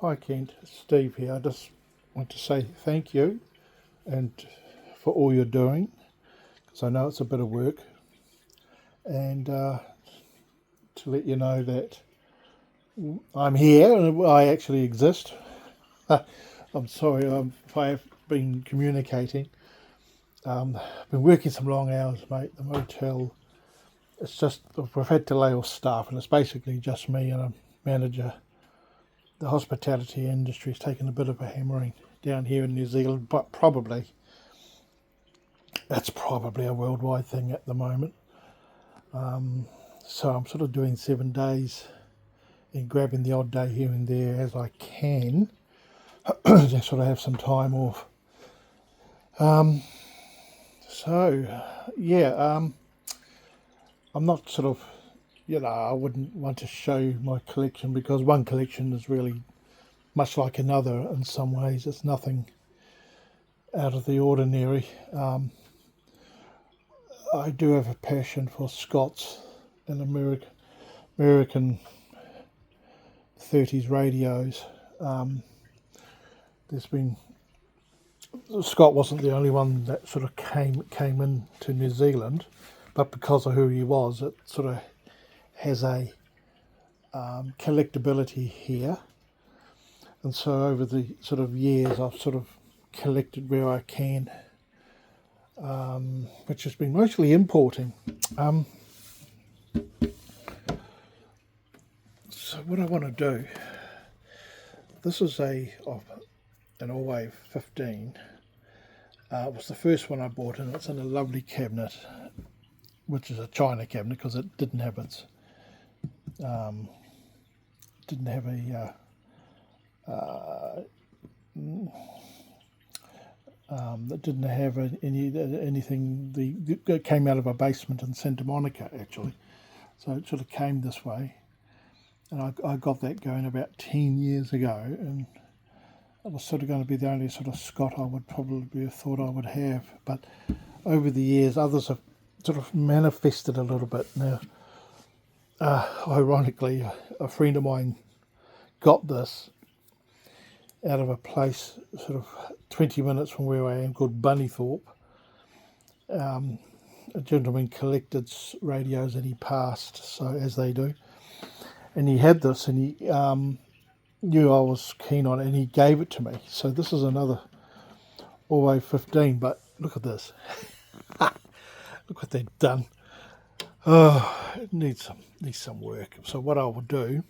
Hi Kent, Steve here. I just want to say thank you and for all you're doing, because I know it's a bit of work, and to let you know that I'm here and I actually exist. I'm sorry if I have been communicating. I've been working some long hours, mate. The motel, it's just, we've had to lay off staff, and it's basically just me and a manager. The hospitality industry has taken a bit of a hammering down here in New Zealand, but that's probably a worldwide thing at the moment. So I'm sort of doing 7 days and grabbing the odd day here and there as I can, just sort of have some time off. I'm not sort of, I wouldn't want to show my collection because one collection is really much like another in some ways. It's nothing out of the ordinary. I do have a passion for Scots and American 30s radios. Scott wasn't the only one that sort of came into New Zealand, but because of who he was, it sort of has a collectability here. And so over the sort of years, I've sort of collected where I can, which has been mostly importing. So what I want to do, this is an Allwave 15. It was the first one I bought, and it's in a lovely cabinet, which is a china cabinet because it didn't have its that didn't have anything. It came out of a basement in Santa Monica actually, so it sort of came this way, and I got that going about 10 years ago, and it was sort of going to be the only sort of Scott I would probably have thought I would have. But over the years, others have sort of manifested a little bit. Now, ironically, a friend of mine got this out of a place sort of 20 minutes from where I am called Bunnythorpe. A gentleman collected radios and he passed, so as they do. And he had this, and he knew I was keen on it, and he gave it to me. So this is another Allwave 15, but look at this. Look what they've done. Oh, it needs some work. So what I will do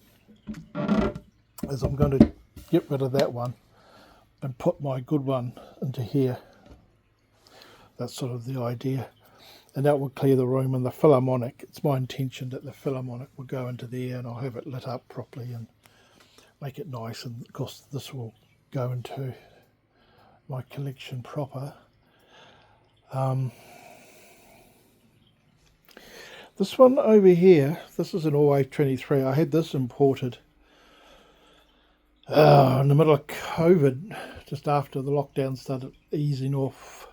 is I'm going to get rid of that one and put my good one into here. That's sort of the idea. And that will clear the room, and the Philharmonic, it's my intention that the Philharmonic will go into there, and I'll have it lit up properly and make it nice. And of course this will go into my collection proper. This one over here, this is an Allwave 23. I had this imported in the middle of COVID, just after the lockdown started easing off.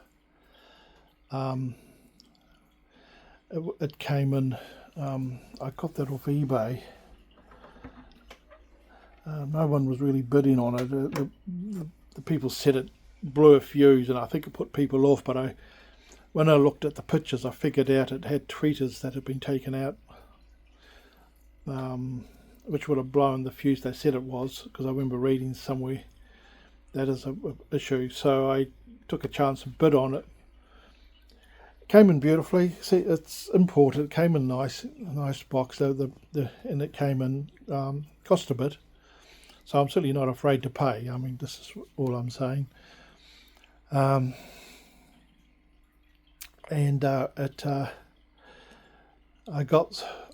It came in, I got that off eBay. No one was really bidding on it. The people said it blew a fuse, and I think it put people off, but when I looked at the pictures, I figured out it had tweeters that had been taken out, which would have blown the fuse. They said it was, because I remember reading somewhere that is an issue. So I took a chance and bid on it. It came in beautifully. See, it's imported. It came in a nice box. And it came in, cost a bit. So I'm certainly not afraid to pay. I mean, this is all I'm saying. I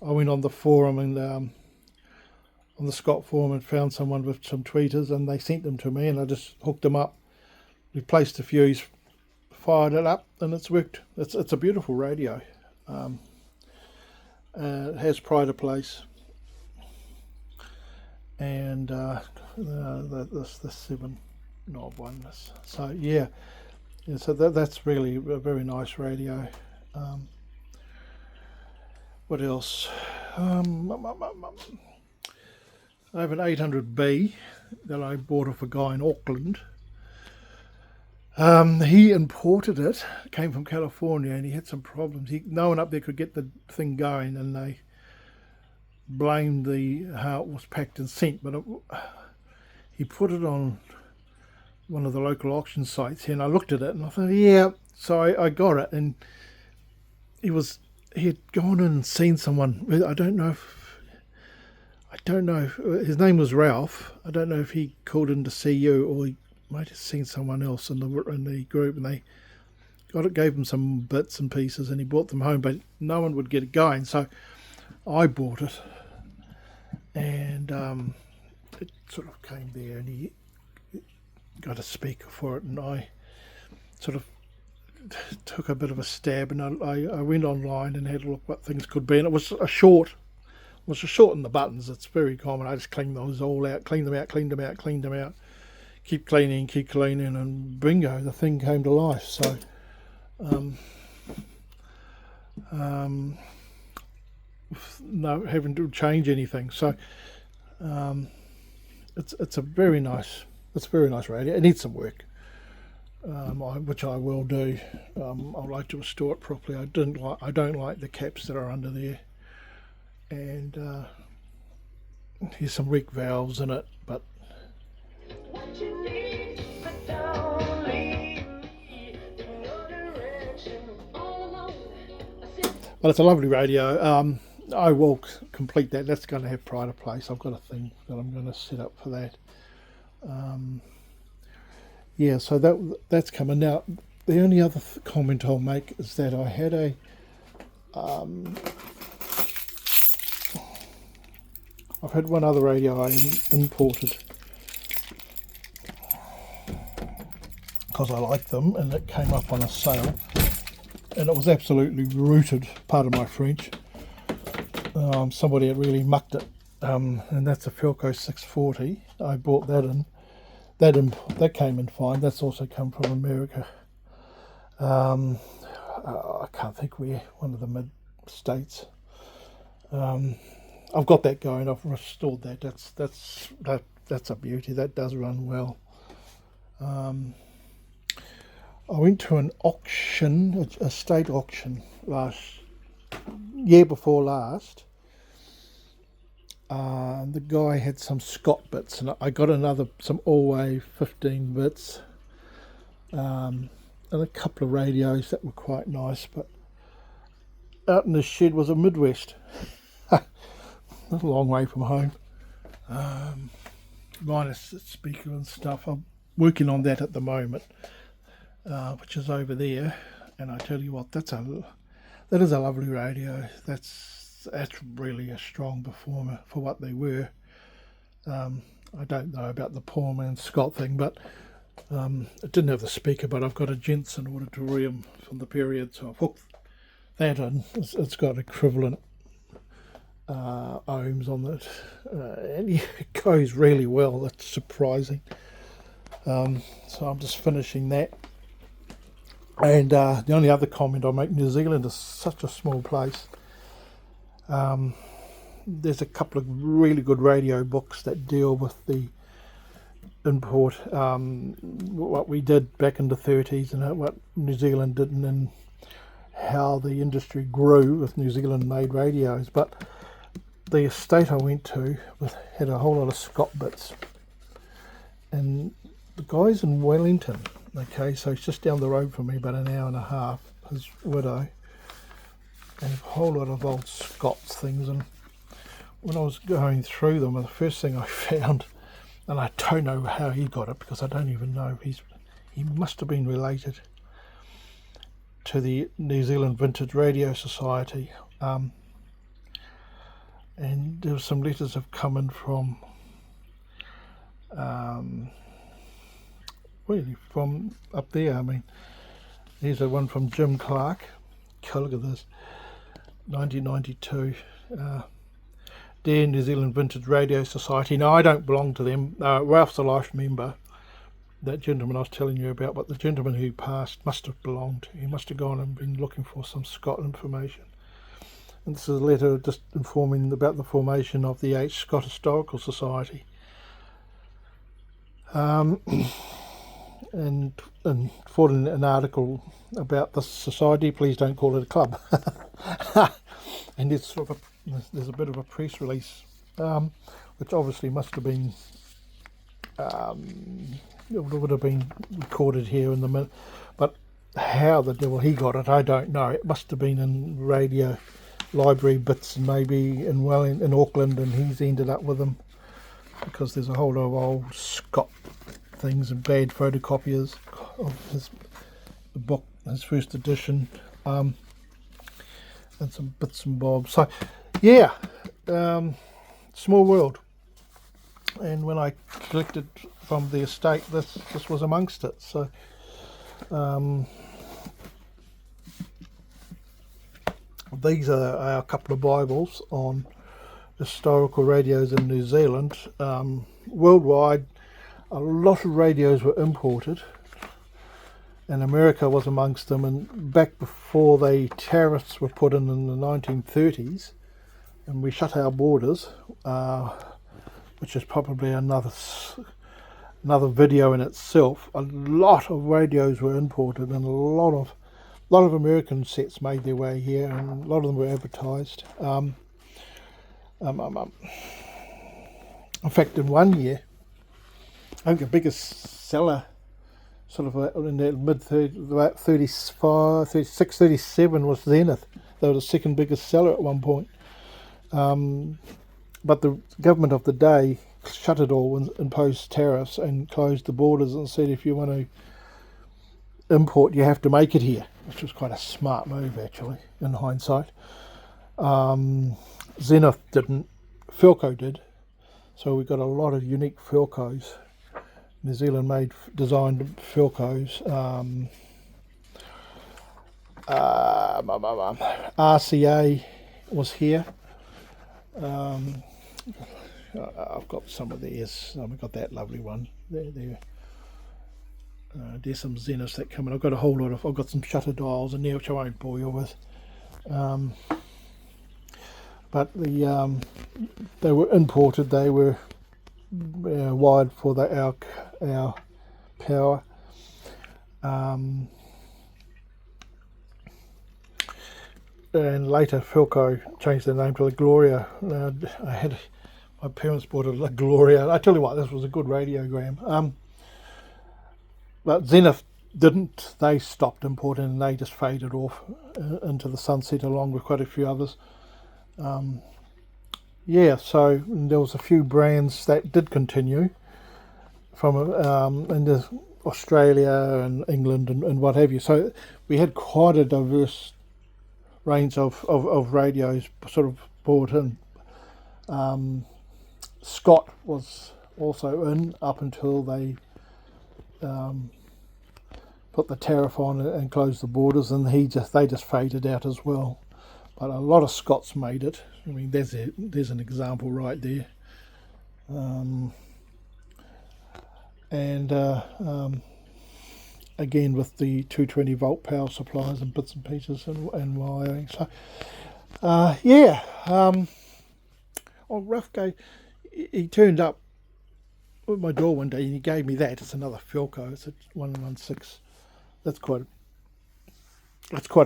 went on the forum and on the Scott forum and found someone with some tweeters, and they sent them to me, and I just hooked them up, replaced the fuse, fired it up, and it's worked. It's a beautiful radio. It has pride of place, and the 7 knob one. So yeah. Yeah, so that's really a very nice radio. What else? I have an 800B that I bought off a guy in Auckland. He imported it, came from California, and he had some problems. No one up there could get the thing going, and they blamed how it was packed and sent. But he put it on one of the local auction sites here, and I looked at it, and I thought, yeah. So I got it, and he had gone in and seen someone. I don't know. His name was Ralph. I don't know if he called in to see you, or he might have seen someone else in the group, and they gave him some bits and pieces, and he brought them home, but no one would get it going. So I bought it, and it sort of came there, and he got a speaker for it, and I sort of took a bit of a stab, and I went online and had a look what things could be, and it was a short. Was to shorten the buttons. It's very common. I just cleaned those all out, cleaned them out, keep cleaning, and bingo, the thing came to life. So no having to change anything. So it's a very nice radio. It needs some work, which I will do. I'd like to restore it properly. I don't like the caps that are under there. And here's some weak valves in it, but it's a lovely radio. I will complete that. That's going to have pride of place. I've got a thing that I'm going to set up for that. Yeah, so that's coming. Now, the only other comment I'll make is that I had a I've had one other radio I imported because I like them, and it came up on a sale, and it was absolutely rooted, pardon my French. Somebody had really mucked it, and that's a Philco 640. I bought that in. That came in fine. That's also come from America. I can't think where, one of the mid-states. I've got that going. I've restored that. That's a beauty. That does run well. I went to an auction, a state auction year before last. The guy had some Scott bits, and I got some Allway 15 bits, and a couple of radios that were quite nice. But out in the shed was a Midwest. A long way from home, minus the speaker and stuff. I'm working on that at the moment, which is over there. And I tell you what, that is a lovely radio. That's really a strong performer for what they were. I don't know about the poor man Scott thing, but it didn't have the speaker. But I've got a Jensen auditorium from the period, so I've hooked that in. It's got equivalent ohms on it, and it goes really well. That's surprising. So I'm just finishing that, and the only other comment I'll make: New Zealand is such a small place. There's a couple of really good radio books that deal with the import, what we did back in the 30s and what New Zealand did, and how the industry grew with New Zealand made radios. But the estate I went to had a whole lot of Scott bits, and the guy's in Wellington, okay, so it's just down the road from me, about an hour and a half, his widow, and a whole lot of old Scots things. And when I was going through them, the first thing I found, and I don't know how he got it, because I don't even know, he must have been related to the New Zealand Vintage Radio Society. And there were some letters have come in from really from up there. I mean, here's a one from Jim Clark. God, look at this, 1992. Dear New Zealand Vintage Radio Society. Now, I don't belong to them. Ralph's a life member. That gentleman I was telling you about, but the gentleman who passed must have belonged. He must have gone and been looking for some Scott information. And this is a letter just informing about the formation of the H. Scott Historical Society. And for an article about this society, please don't call it a club. And it's sort of there's a bit of a press release, which obviously must have been it would have been recorded here in the minute, but how the devil he got it, I don't know. It must have been in radio library bits, maybe in Auckland, and he's ended up with them because there's a whole lot of old Scott things and bad photocopiers of his book, his first edition, and some bits and bobs. So yeah, small world. And when I collected from the estate, this was amongst it. So these are a couple of Bibles on historical radios in New Zealand. Worldwide, a lot of radios were imported, and America was amongst them. And back before the tariffs were put in the 1930s, and we shut our borders, which is probably another video in itself. A lot of radios were imported, and a lot of American sets made their way here, and a lot of them were advertised. In fact, in one year, I think the biggest seller, sort of in the mid-30s, about 35, 36, 37, was Zenith. They were the second biggest seller at one point. But the government of the day shut it all and imposed tariffs and closed the borders and said if you want to import, you have to make it here, which was quite a smart move, actually, in hindsight. Zenith didn't, Philco did, so we got a lot of unique Philcos. New Zealand designed Philcos. RCA was here. I've got some of theirs. I've got that lovely one. There's some Zeniths that come in. I've got a whole lot of. I've got some shutter dials in there, which I won't bore you with. But they were imported. They were wired for our power. And later Philco changed their name to the Gloria. My parents bought a Gloria. I tell you what, this was a good radiogram. But Zenith didn't. They stopped importing and they just faded off into the sunset along with quite a few others. So there was a few brands that did continue from in Australia and England and what have you. So we had quite a diverse range of radios sort of brought in. Scott was also in up until they put the tariff on and closed the borders, and they just faded out as well. But a lot of Scots made it. I mean, there's an example right there. Again with the 220 volt power supplies and bits and pieces and wiring. So Ruff he turned up at my door one day and he gave me that. It's another Philco. It's a 116. That's quite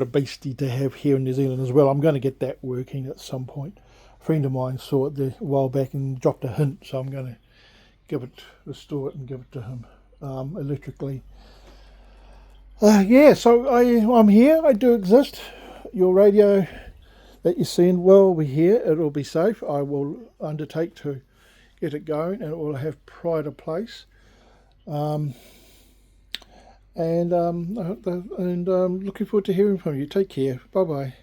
a beastie to have here in New Zealand as well. I'm going to get that working at some point. A friend of mine saw it there a while back and dropped a hint, so I'm going to restore it and give it to him electrically. So I'm here. I do exist. Your radio that you're seeing will be here. It'll be safe. I will undertake to get it going, and it will have pride of place. And looking forward to hearing from you. Take care. Bye bye.